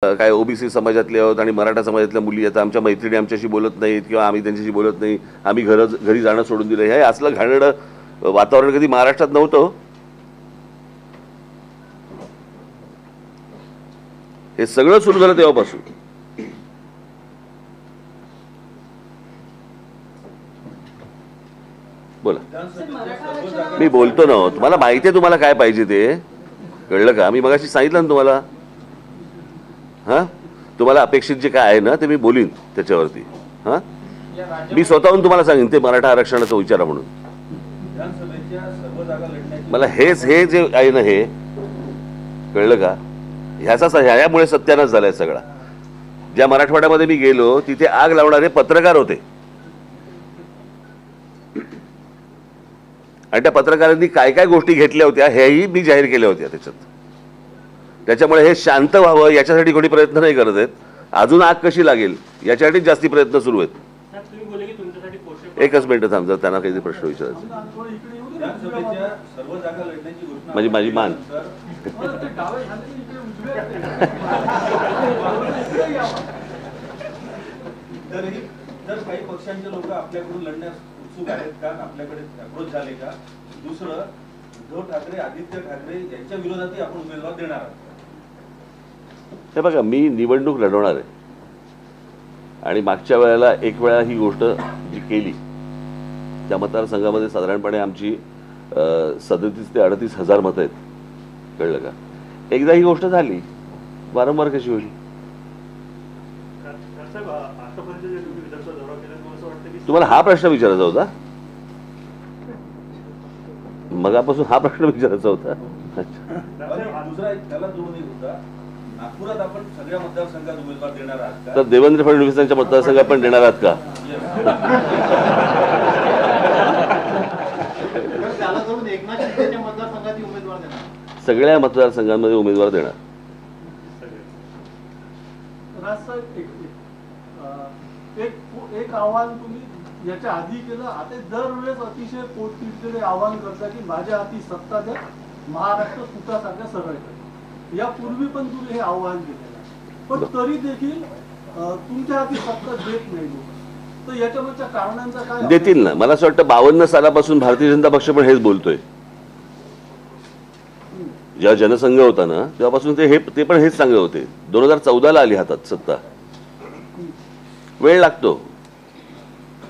काय ओबीसी समाजातले आहोत आणि मराठा समाजातल्या मुली आता आमच्या मैत्रिणी आमच्याशी बोलत नाहीत किंवा आम्ही त्यांच्याशी बोलत नाही, आम्ही घरी जाणं सोडून दिलं, हे असलं घाणेरडं वातावरण कधी महाराष्ट्रात नव्हतं. हे सगळं सुरू झालं तेव्हापासून. बोला. मी बोलतो ना, तुम्हाला माहिती आहे तुम्हाला काय पाहिजे ते, कळलं का? मी मगाशी सांगितलं ना तुम्हाला. हां, तुम्हाला अपेक्षित जे काय आहे ना ते मी बोलीन त्याच्यावरती. हां, मी स्वतःहून तुम्हाला सांगेन ते मराठा आरक्षणाचा विचारा म्हणून. मला हे जे आहे ना हे, कळलं का? ह्यामुळे सत्यानाश झालाय सगळा. ज्या मराठवाड्यामध्ये मी गेलो तिथे आग लावणारे पत्रकार होते आणि त्या पत्रकारांनी काय काय गोष्टी घेतल्या होत्या हेही मी जाहीर केल्या होत्या त्याच्यात. त्याच्यामुळे हे शांत व्हावं याच्यासाठी कोणी प्रयत्न नाही करत आहेत. अजून आग कशी लागेल याच्यासाठी जास्ती प्रयत्न सुरू आहेत. एकच मिनिट थांब, जर त्यांना काही प्रश्न विचारायचे. माझी मान जर काही पक्षांचे लोक आपल्याकडून लढण्यास उत्सुक आहेत का, आपल्याकडे अप्रोच झाले का? दुसरं, उद्धव ठाकरे, आदित्य ठाकरे यांच्या विरोधातही आपण उमेदवार देणार आहात? हे बघा, मी निवडणूक लढवणार आहे आणि मागच्या वेळेला एक वेळा ही गोष्ट जी केली त्या मतदारसंघामध्ये साधारणपणे आमची 37 ते 38 हजार मतं आहेत, कळलं का? एकदा ही गोष्ट झाली, वारंवार कशी होईल? तुम्हाला हा प्रश्न विचारायचा होता? मगापासून हा प्रश्न विचारायचा होता. दुसरा त्याला जोडून एक होता, नागपुरात आपण सगळ्या मतदारसंघात उमेदवार देणार आहात का? तर देवेंद्र फडणवीसांच्या मतदारसंघात पण देणार आहात का? सगळ्या मतदारसंघांमध्ये उमेदवार देणार. एक आव्हान तुम्ही याच्या आधी केलं, आता दरवेळेस अतिशय पोटतिडकीने आव्हान करता की माझ्या हाती सत्ता द्या, महाराष्ट्र सुखासारख्या सरळ करा. यापूर्वी पण तुम्ही हे आव्हान केलेलं, पण तरी देखील तुमच्या हाती सत्ता देत नाही लोक. तर याच्यावरच्या कारणांचा काय? देतील ना. मला असं वाटतं 52 सालापासून भारतीय जनता पक्ष पण हेच बोलतोय. जेव्हा जनसंघ होता ना तेव्हापासून ते पण हेच सांगत होते. 2014ला आली हातात सत्ता. वेळ लागतो.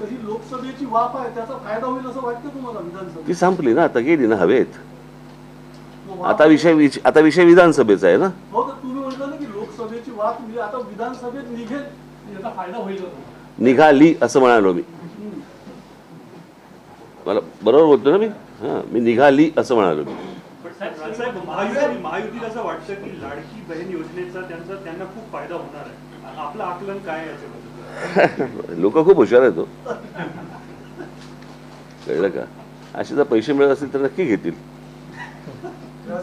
तशी लोकसभेची वाफ आहे, त्याचा फायदा होईल असं वाटतं तुम्हाला? विधानसभा ती संपली ना, आता गेली ना हवेत. आता विषय विधानसभेचा आहे ना. हो, तर तुम्ही म्हटलं ना की लोकसभेची वाफ म्हणजे आता विधानसभेत निघेल, याचा फायदा होईल. निघाली असं म्हणालो मी. मला बरोबर बोलतो ना मी? हा, मी निघाली असं म्हणालो मी. महायुतीला असं वाटतं की लाडकी बहीण योजनेचा त्यांना खूप फायदा होणार आहे. आपलं आकलन काय आहे? लोक खूप हुशार आहेत. कळलं का? असे जर पैसे मिळत असतील तर नक्की घेतील,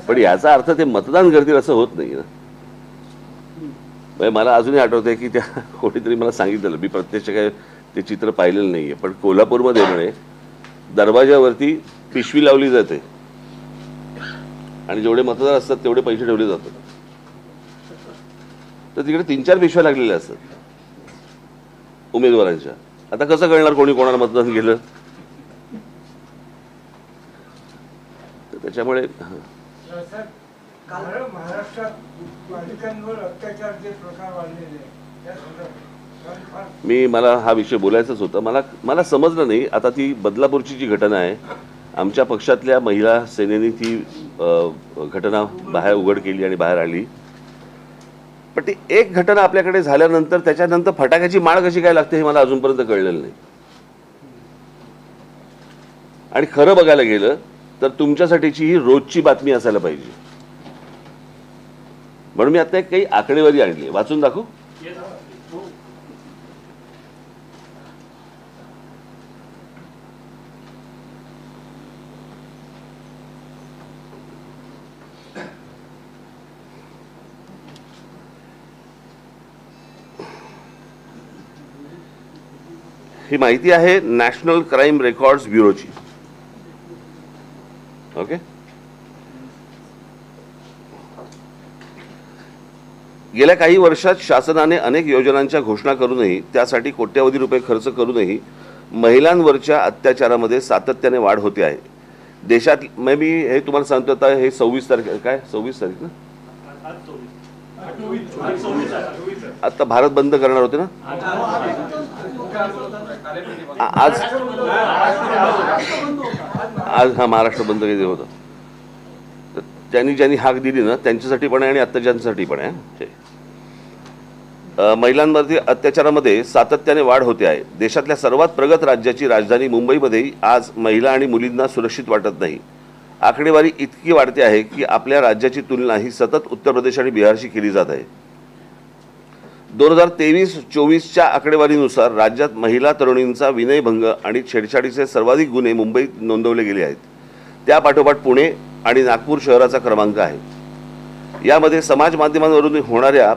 पण याचा अर्थ ते मतदान करतील असं होत नाही ना. मला अजूनही आठवतंय की त्या कोणीतरी मला सांगितलेलं, मी प्रत्यक्ष काय ते चित्र पाहिलेलं नाहीये, पण कोल्हापूरमध्ये म्हणे दरवाजावरती पिशवी लावली जाते आणि जेवढे मतदार असतात तेवढे पैसे ठेवले जातात. तर तिकडे 3-4 पिशव्या लागलेल्या असतात उमेदवारांच्या. आता कसं कळणार कोणी कोणाला मतदान केलं? तर त्याच्यामुळे महाराष्ट्रात बालिकांवर अत्याचारचे प्रकार वाढलेले, मला हा विषय बोलायचाच होता. मला समजलं नाही. आता ती बदलापूरची जी घटना आहे, आमच्या पक्षातल्या महिला सेनेने ती घटना बाहेर उघड केली आणि बाहेर आली. पण ती एक घटना आपल्याकडे झाल्यानंतर त्याच्यानंतर फटाक्याची माळ कशी काय लागते हे मला अजूनपर्यंत कळलेलं नाही. आणि खरं बघायला गेलं तर तुमच्यासाठीची ही रोजची बातमी असायला पाहिजे. म्हणून मी आता काही आकडेवारी आणली, वाचून दाखवू? ही माहिती आहे नॅशनल क्राईम रेकॉर्ड्स ब्युरोची. ओके, गेल्या काही वर्षात शासनाने अनेक योजनांच्या घोषणा करूनही त्यासाठी कोट्यवधी रुपये खर्च करूनही महिलांवरच्या अत्याचारामध्ये सातत्याने वाढ होते आहे. देशात मी हे तुम्हाला सांगतो, आता हे 26 तारीख काय 26 तारीख ना, आज 24 आहे. आता भारत बंद करणार होते ना आज हा महाराष्ट्र बंद केलं होतं. तर ज्यांनी हाक दिली ना त्यांच्यासाठी पण आहे आणि अत्याचारांसाठी पण आहे. महिलांवरती अत्याचारामध्ये सातत्याने वाढ होते आहे. देशातल्या सर्वात प्रगत राज्याची राजधानी मुंबईमध्येही आज महिला आणि मुलींना सुरक्षित वाटत नाही. आकडेवारी इतकी वाढते आहे की आपल्या राज्याची तुलना ही सतत उत्तर प्रदेश आणि बिहारशी केली जात आहे. 2023-24च्या आकडेवारीनुसार राज्यात महिला तरुणींचा विनयभंग आणि छेडछाडीचे सर्वाधिक गुन्हे मुंबईत नोंदवले गेले आहेत. त्यापाठोपाठ पुणे आणि नागपूर शहराचा क्रमांक आहे. यामध्ये समाज माध्यमांवरून होणाऱ्या